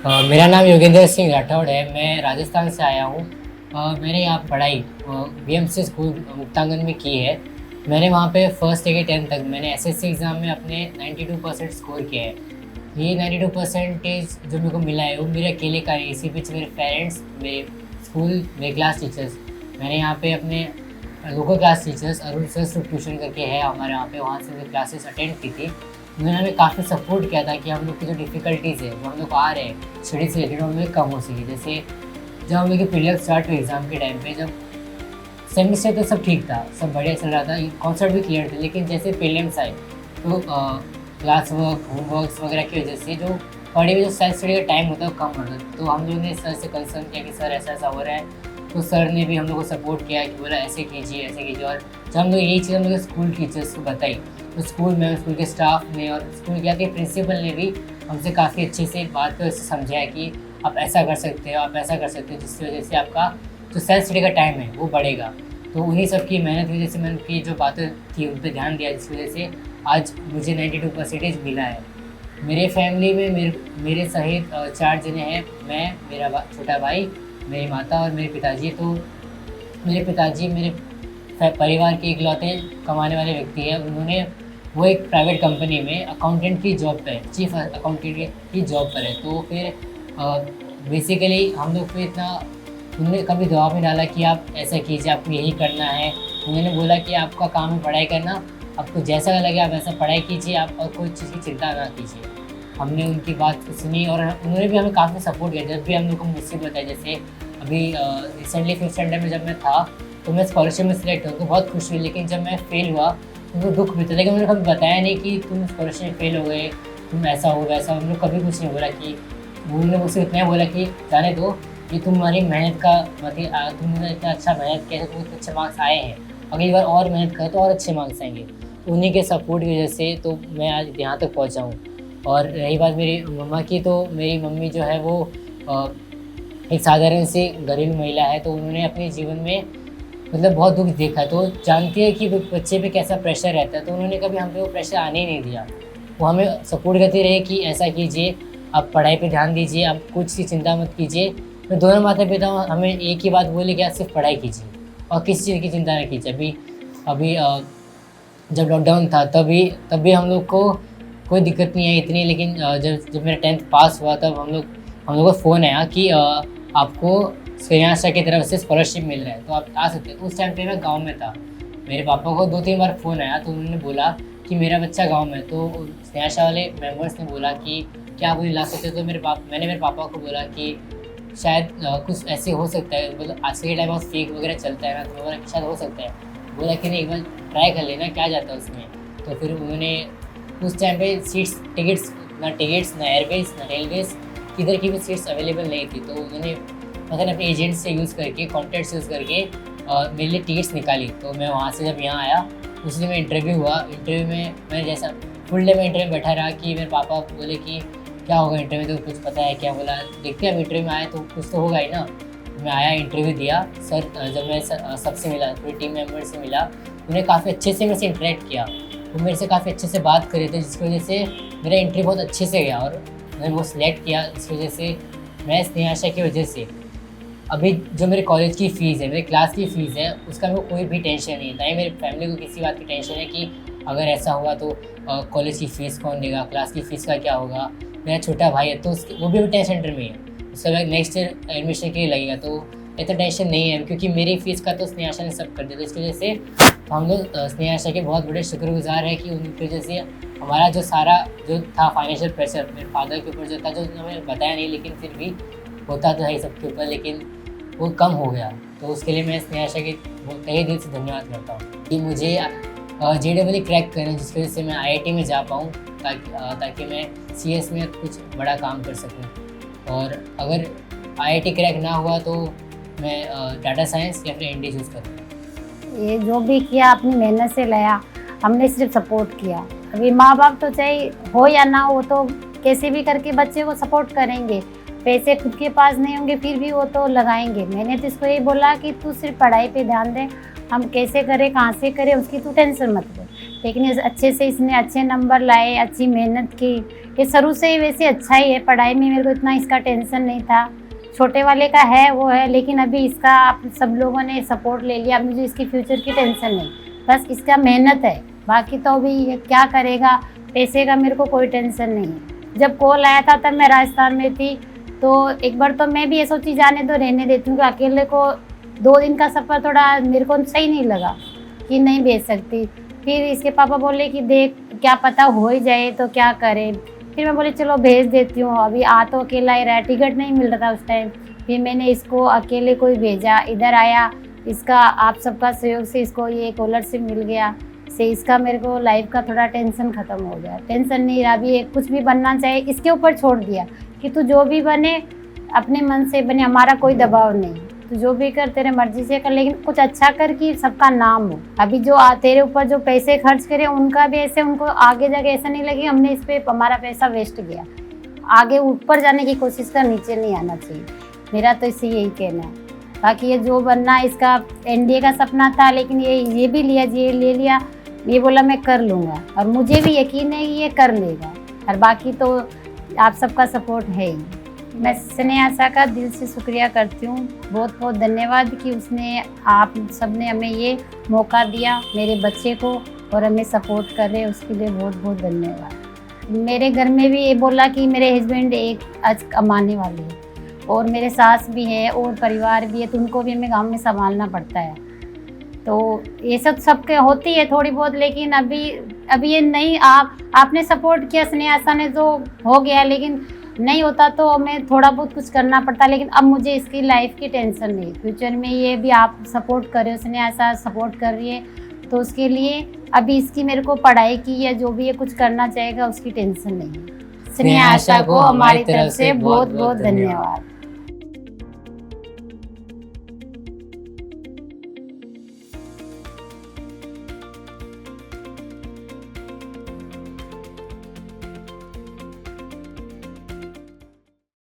मेरा नाम योगेंद्र सिंह राठौड़ है। मैं राजस्थान से आया हूँ। मैंने यहाँ पढ़ाई बीएमसी स्कूल मुक्तांगन में की है। मैंने वहाँ पे फर्स्ट से 10th तक मैंने एसएससी एग्ज़ाम में अपने 92% स्कोर किया है। ये 92 परसेंटेज जो मेरे को मिला है वो मेरे अकेले का नहीं, इसी बीच मेरे पेरेंट्स, मेरे स्कूल, मेरे क्लास टीचर्स। मैंने यहाँ पे अपने local class teachers Arun sir tuition करके है हमारे यहाँ पे, वहाँ से मैं क्लासेस अटेंड की थी। उन्होंने हमें काफ़ी सपोर्ट किया था कि हम लोग की जो डिफ़िकल्टीज़ है जो हम लोग को आ रहे हैं स्टडी से रिलेटेड, हम लोग कम हो सके। जैसे जब हम लोग की प्रीलिम्स स्टार्ट हुई एग्ज़ाम के टाइम पे, जब सेमिस्टर तो सब ठीक था, सब बढ़िया चल रहा था, कॉन्सेप्ट भी क्लियर थे, लेकिन जैसे प्रीलिम्स आए तो क्लास वर्क, होमवर्क्स वगैरह की वजह से जो पढ़े हुए जो सेल्फ स्टडी का टाइम होता है वो कम होता है। तो हम लोग ने सर से कंसर्न किया कि सर ऐसा ऐसा हो रहा है। तो सर ने भी हम लोग को सपोर्ट किया कि बोला ऐसे कीजिए ऐसे कीजिए। और जब हम लोग यही चीज़ हम लोग स्कूल टीचर्स को बताई तो स्कूल में, स्कूल के स्टाफ ने और स्कूल के प्रिंसिपल ने भी हमसे काफ़ी अच्छे से बात कर समझाया कि आप ऐसा कर सकते हो, आप ऐसा कर सकते हो, जिसकी वजह से आपका जो सेल्फ स्टडी का टाइम है वो बढ़ेगा। तो उन्हीं सब की मेहनत की वजह से मैंने उनकी जो बातें थी उन पर ध्यान दिया, जिसकी वजह से आज मुझे 92 परसेंटेज मिला है। मेरे फैमिली में मेरे सहित 4 जने हैं। मैं, मेरा छोटा भाई, मेरी माता और मेरे पिताजी। तो मेरे पिताजी मेरे परिवार के इकलौते कमाने वाले व्यक्ति हैं। वो एक प्राइवेट कंपनी में अकाउंटेंट की जॉब पे है, चीफ अकाउंटेंट की जॉब पर है। तो फिर बेसिकली हम लोग पे इतना उन्होंने कभी दबाव नहीं डाला कि आप ऐसा कीजिए, आपको यही करना है। उन्होंने बोला कि आपका काम है पढ़ाई करना, आपको जैसा लगे आप ऐसा पढ़ाई कीजिए, आप और कोई चीज़ की चिंता ना कीजिए। हमने उनकी बात सुनी और उन्होंने भी हमें काफ़ी सपोर्ट किया जब भी हम लोग को मुसीबत बताई। जैसे अभी रिसेंटली 5th स्टैंडर्ड में जब मैं था तो मैं स्कॉलरशिप में सिलेक्ट हुआ तो बहुत खुश हुई, लेकिन जब मैं फेल हुआ तो उनको दुख भी था। लेकिन उन्होंने कभी बताया नहीं कि तुम स्कॉलरशिप में फेल हो गए, तुम ऐसा हो वैसा। उन्होंने कभी कुछ नहीं बोला। कि उन्होंने मुझसे इतना ही बोला कि जाने दो, कि तुम्हारी मेहनत का मतलब तुमने इतना अच्छा मेहनत किया, तुम्हें इतने अच्छे मार्क्स आए हैं, अगली बार और मेहनत करो तो और अच्छे मार्क्स आएंगे। तो उन्हीं के सपोर्ट की वजह से तो मैं आज यहाँ तक पहुँचा हूँ। और रही बात मेरी मम्मा की, तो मेरी मम्मी जो है वो एक साधारण सी घरेलू महिला है। तो उन्होंने अपने जीवन में मतलब बहुत दुख देखा है, तो जानती है कि बच्चे पे कैसा प्रेशर रहता है। तो उन्होंने कभी हम पे वो प्रेशर आने ही नहीं दिया। वो हमें सपोर्ट करते रहे कि ऐसा कीजिए, आप पढ़ाई पे ध्यान दीजिए, आप कुछ की चिंता मत कीजिए। तो दोनों माता पिता हमें एक ही बात बोले कि आप सिर्फ पढ़ाई कीजिए और किसी चीज़ की चिंता न कीजिए। अभी जब लॉकडाउन था तब भी हम लोग को कोई दिक्कत नहीं आई इतनी। लेकिन जब मेरा 10th पास हुआ तब हम लोग को फ़ोन आया कि आपको स्नेहाशा की तरफ से स्कॉलरशिप मिल रहा है, तो आप आ सकते हैं। उस टाइम पे मैं गांव में था। मेरे पापा को 2-3 बार फ़ोन आया तो उन्होंने बोला कि मेरा बच्चा गांव में है। तो स्नेहाशा वाले मेंबर्स ने बोला कि क्या आप उन्हें ला सकते हो। तो मैंने मेरे पापा को बोला कि शायद कुछ ऐसे हो सकता है, मतलब आज के टाइम में फेक वगैरह चलता है ना, तो बोला कि शायद हो सकता है। बोला कि नहीं, एक बार ट्राई कर लेना, क्या जाता है उसमें। तो फिर उन्होंने उस टाइम पे टिकट्स ना एयरवेज ना रेलवेज किधर की भी सीट्स अवेलेबल नहीं थी। तो उन्होंने मतलब अपने एजेंट से यूज़ करके, कॉन्टैक्ट्स यूज़ करके मेरे लिए टिकट्स निकाली। तो मैं वहाँ से जब यहाँ आया उस दिन में इंटरव्यू हुआ। इंटरव्यू में मैंने जैसा फुल डे में इंटरव्यू में बैठा रहा कि मेरे पापा बोले कि क्या होगा इंटरव्यू, तो कुछ पता है क्या। बोला देखते हैं अब इंटरव्यू में आए तो कुछ तो होगा ही ना। मैं आया, इंटरव्यू दिया। सर जब मैं सबसे मिला, पूरी टीम मेम्बर से मिला, उन्हें काफ़ी अच्छे से मेरे से इंटरेक्ट किया। वो मेरे से काफ़ी अच्छे से बात कर रहे थे, जिसकी वजह से मेरा इंटरव्यू बहुत अच्छे से गया और मैंने वो सिलेक्ट किया। इस वजह से मैं स्नेहाशा की वजह से अभी जो मेरे कॉलेज की फ़ीस है, मेरे क्लास की फ़ीस है, उसका मेरे को कोई भी टेंशन नहीं है। ना ही मेरी फैमिली को किसी बात की टेंशन है कि अगर ऐसा हुआ तो कॉलेज की फ़ीस कौन देगा, क्लास की फ़ीस का क्या होगा। मेरा छोटा भाई है तो वो भी टेंथ सेंटर में है, उसका बाद नेक्स्ट ईयर एडमिशन के लिए लगेगा। तो इतना टेंशन नहीं है क्योंकि मेरी फ़ीस का तो स्नेहाशा ने सब कर दिया। तो इसकी वजह से हम लोग स्नेहाशा के बहुत बड़े शुक्रगुजार हैं कि उनकी वजह से हमारा जो सारा जो था फाइनेंशियल प्रेशर मेरे फादर के ऊपर जो था, जो हमें बताया नहीं, लेकिन फिर भी होता तो है ही सबके ऊपर, लेकिन वो कम हो गया। तो उसके लिए मैं स्नेहाशा के तहे दिल से धन्यवाद करता हूँ कि मुझे JEE क्रैक करना, जिसकी वजह से मैं IIT में जा पाऊँ, ताकि मैं CS में कुछ बड़ा काम कर सकूँ। और अगर IIT क्रैक ना हुआ तो मैं डाटा साइंस या फिर ND चूज़ करूँगा। ये जो भी किया अपनी मेहनत से लाया, हमने सिर्फ सपोर्ट किया। अभी माँ बाप तो चाहे हो या ना हो तो कैसे भी करके बच्चे को सपोर्ट करेंगे। पैसे खुद के पास नहीं होंगे फिर भी वो तो लगाएंगे। मैंने तो इसको यही बोला कि तू सिर्फ पढ़ाई पे ध्यान दे, हम कैसे करें कहाँ से करें उसकी तू टेंशन मत ले। लेकिन अच्छे से इसने अच्छे नंबर लाए, अच्छी मेहनत की, ये शुरू से ही वैसे अच्छा ही है, पढ़ाई में मेरे को इतना इसका टेंशन नहीं था। छोटे वाले का है वो है, लेकिन अभी इसका आप सब लोगों ने सपोर्ट ले लिया, अब मुझे इसकी फ्यूचर की टेंशन नहीं, बस इसका मेहनत है। बाकी तो अभी ये क्या करेगा, पैसे का मेरे को कोई टेंशन नहीं है। जब कॉल आया था तब मैं राजस्थान में थी, तो एक बार तो मैं भी ये सोची जाने दो, रहने देती हूँ, अकेले को 2 दिन का सफ़र थोड़ा मेरे को सही नहीं लगा कि नहीं भेज सकती। फिर इसके पापा बोले कि देख क्या पता हो ही जाए तो क्या करें। फिर मैं बोली चलो भेज देती हूँ, अभी आ तो अकेला ही रहा, टिकट नहीं मिल रहा था उस टाइम। फिर मैंने इसको अकेले को ही भेजा, इधर आया, इसका आप सबका सहयोग से इसको ये स्कॉलरशिप मिल गया, से इसका मेरे को लाइफ का थोड़ा टेंशन ख़त्म हो गया। टेंशन नहीं रहा, अभी कुछ भी बनना चाहिए इसके ऊपर छोड़ दिया कि तू जो भी बने अपने मन से बने, हमारा कोई दबाव नहीं, तो जो भी कर तेरे मर्जी से कर, लेकिन कुछ अच्छा कर कि सबका नाम हो। अभी जो तेरे ऊपर जो पैसे खर्च करे उनका भी ऐसे, उनको आगे जाके ऐसा नहीं लगे हमने इस पे हमारा पैसा वेस्ट गया। आगे ऊपर जाने की कोशिश कर, नीचे नहीं आना चाहिए, मेरा तो इससे यही कहना है। बाकी ये जो बनना इसका एनडीए का सपना था, लेकिन ये भी लिया, ये ले लिया, ये बोला मैं कर लूँगा, और मुझे भी यकीन है कि ये कर लेगा। और बाकी तो आप सबका सपोर्ट है ही। मैं स्नेहा का दिल से शुक्रिया करती हूँ, बहुत बहुत धन्यवाद कि उसने, आप सब ने हमें ये मौका दिया मेरे बच्चे को, और हमें सपोर्ट कर रहे हैं, उसके लिए बहुत बहुत धन्यवाद। मेरे घर में भी ये बोला कि मेरे हस्बैंड एक आज कमाने वाले हैं, और मेरे सास भी है और परिवार भी है, तो उनको भी हमें गाँव में संभालना पड़ता है। तो ये सब सबके होती है थोड़ी बहुत, लेकिन अभी ये नहीं, आपने सपोर्ट किया, स्नेहा ने जो हो गया, लेकिन नहीं होता तो हमें थोड़ा बहुत कुछ करना पड़ता। लेकिन अब मुझे इसकी लाइफ की टेंशन नहीं, फ्यूचर में ये भी आप सपोर्ट कर रहे हो, स्नेहा सपोर्ट कर रही है, तो उसके लिए अभी इसकी मेरे को पढ़ाई की या जो भी ये कुछ करना चाहेगा उसकी टेंशन नहीं है। स्नेहा को हमारी तरफ से बहुत बहुत धन्यवाद।